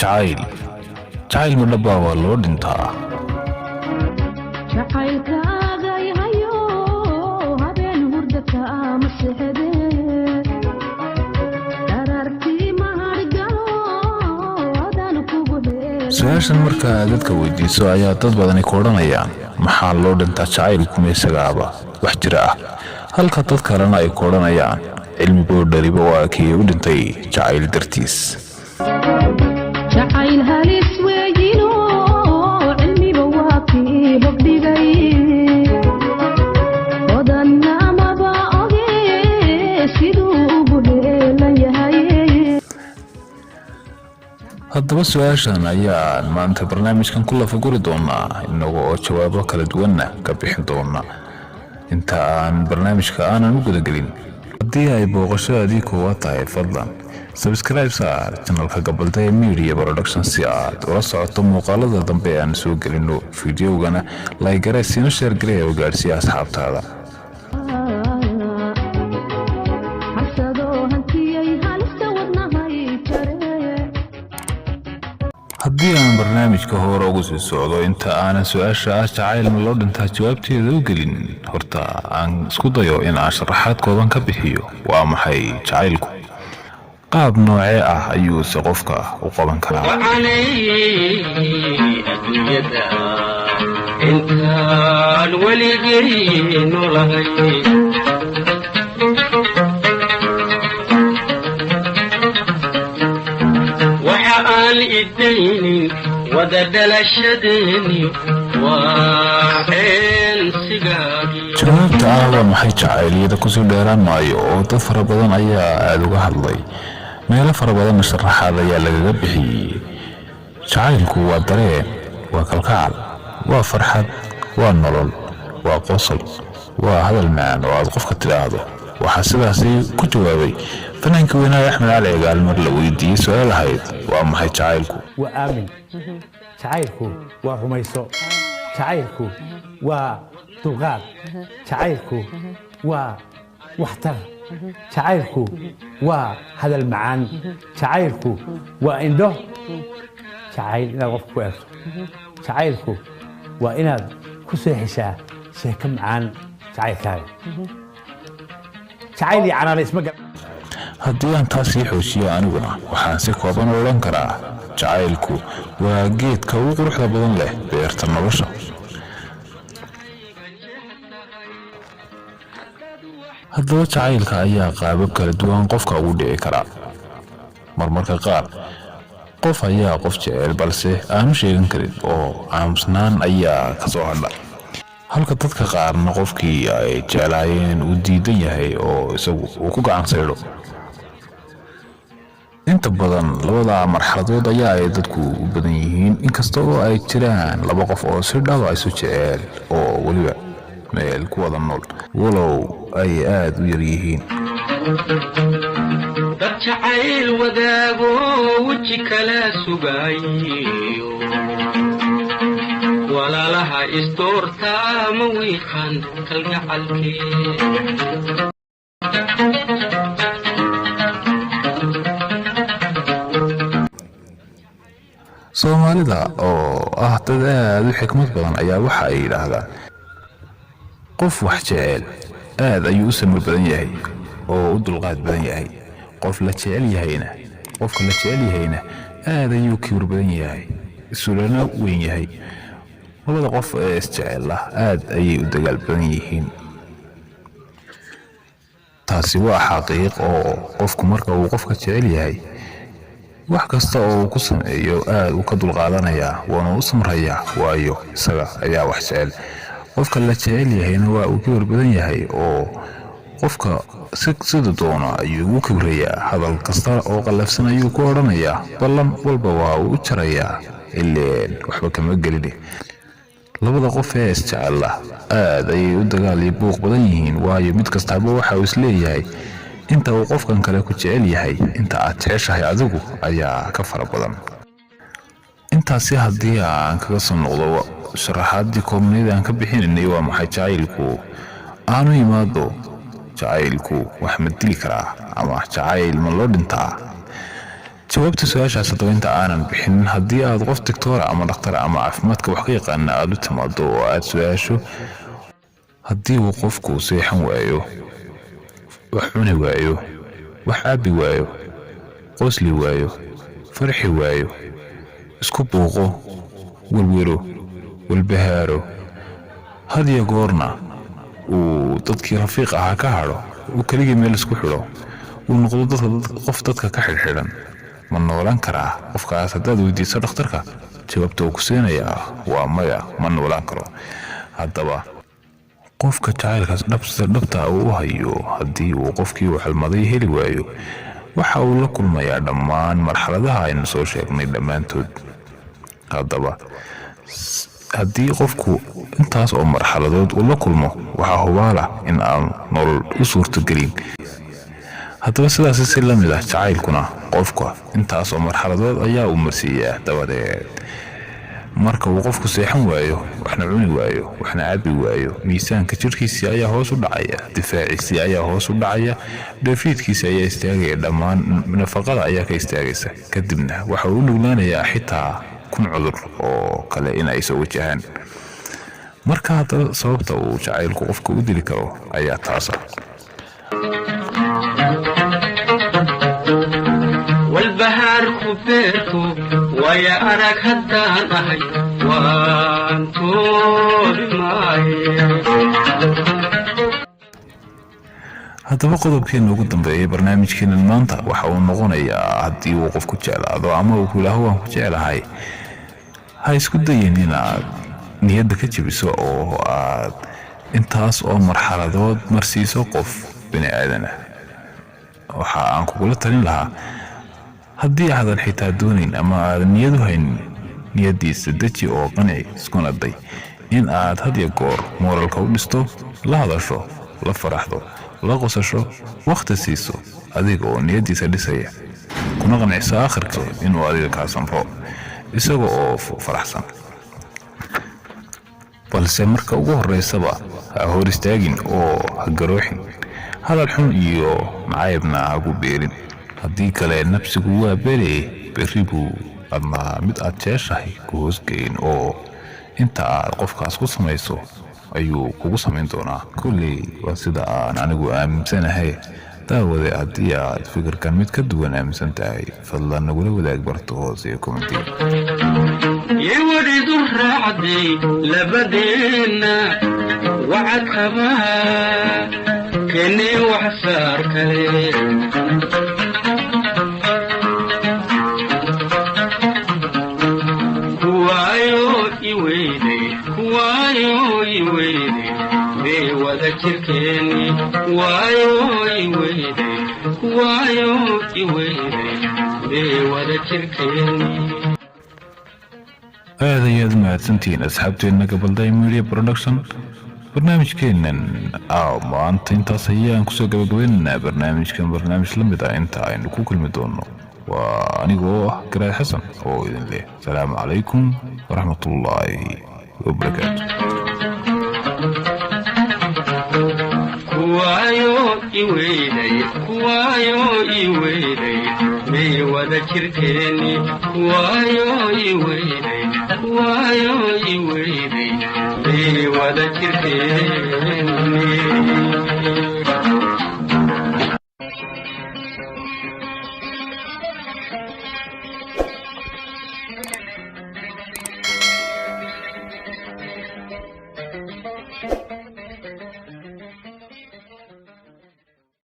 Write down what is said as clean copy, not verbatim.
jacayl ma dhaba waa loo dhintaa. su-aashan markaa dadka weydiiso ayaa dad badani ku odhanayaan maxaa loo dhintaa jacaylku meesagaaba wax jira ah, halka dad kalena ay ku odhanayaan cilmigoo dhariba waa kii u dhintay jacayl dartiis. haddaba su-aashan ayaan maanta barnaamijkan ku lafaguri doonaa inagoo oo jawaabo kala duwanna ka bixin doona. inta aan barnaamijka aanan u gudagelin, haddii ay booqashadaadii koowaad tahay fadlan subscribe saar channelka Gabaldaya Media Production si aad ula socoto muuqaalada dambe aan soo gelino. fiidiyowgana like garee, siina share garee oo gaarsiiya asxaabtaada. haddii aan barnaamijka hore ugu sii socdo, inta aanan su-aasha jacayl ma loo dhintaa jawaabteeda u gelin, horta aan isku dayo in aan sharaxaad kooban ka bixiyo waa maxay jacaylku, qaab noocee ah ayuuse qofka u qaban karaa. intaan weligay noolahay الدين وددل الشدين وحين سيجاري. jawaabta waa maxay jacayliyada ku soo dheeraan maayo oo dad fara badan ayaa aad uga hadlay, meelo fara badan sharaxaad ayaa lagaga bixiyay. jacaylku waa dareen, waa kalgacal, waa farxad, waa nolol, waa qosol, waa hadal macaan oo aad qofka tiraahdo. waxaa sidaasi ku jawaabay fanaanka weynaa Axmed Cali Cigaal mar la weydiiyay su'aal ahayd waa maxay jacaylku. waa aamin, jacaylku waa rumayso, jacaylku waa dulqaad, jacaylku waa waxtar, jacaylku waa hadal macaan, jacaylku waa indho, jacayl inaad qofka ku eegto, jacaylku waa inaad ku seexishaa sheeko macaan jacaylkaaga. jacayl iyo canaana isma gal. haddii aan taasii xoojiyo aniguna waxaan si kooban u odhan karaa jacaylku waa geedka ugu quruxda badan leh beerta nolosha. haddaba jacaylka ayaa qaabab kala duwan qofka ugu dhici karaa. marmarka qaar qof ayaa qof jecel balse aanu sheegan karin oo aamusnaan ayaa ka soo hadha, halka dadka qaarna qofkii ay jeclaayeen uu diidan yahay oo isagu uu ku gacan saydho. inta badan labada marxaladood ayaa ay dadku u badan yihiin, inkasta oo ay jiraan laba qof oo si dhab ah isu jecel oo weliba meel ku wada nool, walow ay aad u yar yihiin. dad jacayl wadaago weji kala sugayo, walaalaha isdoortaa ma wiiqan kalgacalkee. soomaalida oo ah dad aad u xikmad badan ayaa waxa ay yidhaahdaan qof wax jecel aad ayuu u samir badan yahay oo u dulqaad badan yahay, qofka la jecel yahayna aad ayuu kibir badan yahay, isulana weyn yahay. labada qof ee isjecela aad ayay u dagaal badan yihiin. taasi waa xaqiiq oo qofku marka uu qofka jecel yahay wax kasta oo uu ku sameeyo aad uu ka dulqaadanayaa waana u samrayaa, waayo isaga ayaa wax jecel. qofka la jecel yahayna waa uu kibir badan yahay oo qofka sida doona ayuu ugu kibrayaa, hadal kasta oo qallafsan ayuu ku odhanayaa, ballan walba waa uu u jarayaa, ileen waxba kama gelin. labada qof ee isjecela aad ayay u dagaal iyo buuq badan yihiin, waayo mid kastaba waxa uu isleeyahay inta uu qofkan kale ku jecel yahay inta aad jeceshahay adigu ayaa ka fara badan. intaasi haddii aan kaga soo noqdo sharaxaadii koobnayd aan ka bixinaynay waa maxay jacaylku, aanu imaado jacaylku wax ma dili karaa ama jacayl ma loo dhintaa. jawaabta su-aashaas haddaba inta aanan bixin, haddii aad qof doctora ama dhakhtar ama caafimaadka wax ka yaqaana aad u timaado oo aad su-aasho haddii uu qofku seexan waayo, wax cuni waayo, wax cabbi waayo, qosli waayo, farxi waayo, isku buuqo, welwelo, walbahaaro, had iyo goorna uu dadkii rafiiq ahaa ka hadho, uu keligii meel isku xidho, uu noqdo qof dadka ka xidhxidhan, ma noolaan karaa qofkaas? haddaad weydiiso dhakhtarka, jawaabta uu ku siinayaa waa maya, ma noolaan karo. haddaba qofka jacaylkaas dhabta uu u hayo, haddii uu qofkii uu xalmaday heli waayo, waxa uu la kulmayaa dhammaan marxaladaha aynu soo sheegnay dhammaantood. haddaba haddii qofku intaas oo marxaladood uu la kulmo, waxaa hubaala in aan nolol u suurtogelin. haddaba sidaas si la mid ah jacaylkuna qofka intaas oo marxaladood ayaa uu marsiiyaa. dabadeed marka uu qofku seexan waayo, waxna cuni waayo, waxna cabbi waayo, miisaanka jirkiisii ayaa hoos u dhacaya, difaaciisii ayaa hoos u dhacaya, dheefiidkiisii ayaa istaagaya, dhammaan nafaqada ayaa ka istaagaysa. kadibna waxa uu u nuglaanayaa xitaa kun cudur oo kale in ay soo wajahaan. marka haddaba sababta uu jacaylku qofka u dili karo ayaa taasa. والبهار كبرتو ويا أراك هدان أهي وانتو بماي. haddaba qodobkeena ugu dambeeyay barnaamijkeena maanta waxa uu noqonayaa, haddii uu qofku jeclaado ama uu kulaaho waan ku jeclahay, ha isku dayin inaad niyadda ka jabiso oo aad intaas oo marxaladood marsiiso qof bini aadan ah. waxa aan kugula talin lahaa, haddii aadan xitaa doonayn ama aadan niyad u haynin, niyaddiisa deji oo qanci iskuna day in aad had iyo goor mooralka u dhisto, la hadasho, la faraxdo, la qosasho, waqti siiso adiga oo niyaddiisa dhisaya, kuna qanciso aakhirka inuu adiga kaa sanro isaga oo faraxsan. balse marka ugu horreysaba ha hor istaagin oo ha garooxin, hadal xun iyo macaybna ha ku beerin. haddii kale nafsigu waa berri buu adna mid aad jeceshahay ku hoosgeyn, oo inta aad qofkaas ku samayso ayuu kugu samayn doonaa. kulley waa sida aan anigu aaminsanahay. daawade, haddii aad fikirkan mid ka duwan aaminsan tahay, fadlan nagula wadaag barta hoose ee commenti. يورد الرعدي لبدينا وعكبها كني وحسار كلي وايو يويدي بي وذكر كني وايو يويدي بي وذكر كني. aad ayaad u mahadsantihiin asxaabteenna Gabalday Media Production. barnaamijkeennan maanta intaas ayaan kusoo gabagabaynaynaa. barnaamij la mid ah inta aynu ku kulmi doono waa anigoo ah Garaad Xasan oo idin leh salaamu calaykum waraxmatullaahi wabarakaatu. kuwaayo iweynay may wada jirkeeni kuwaayo iweynay may wada jirkeeni.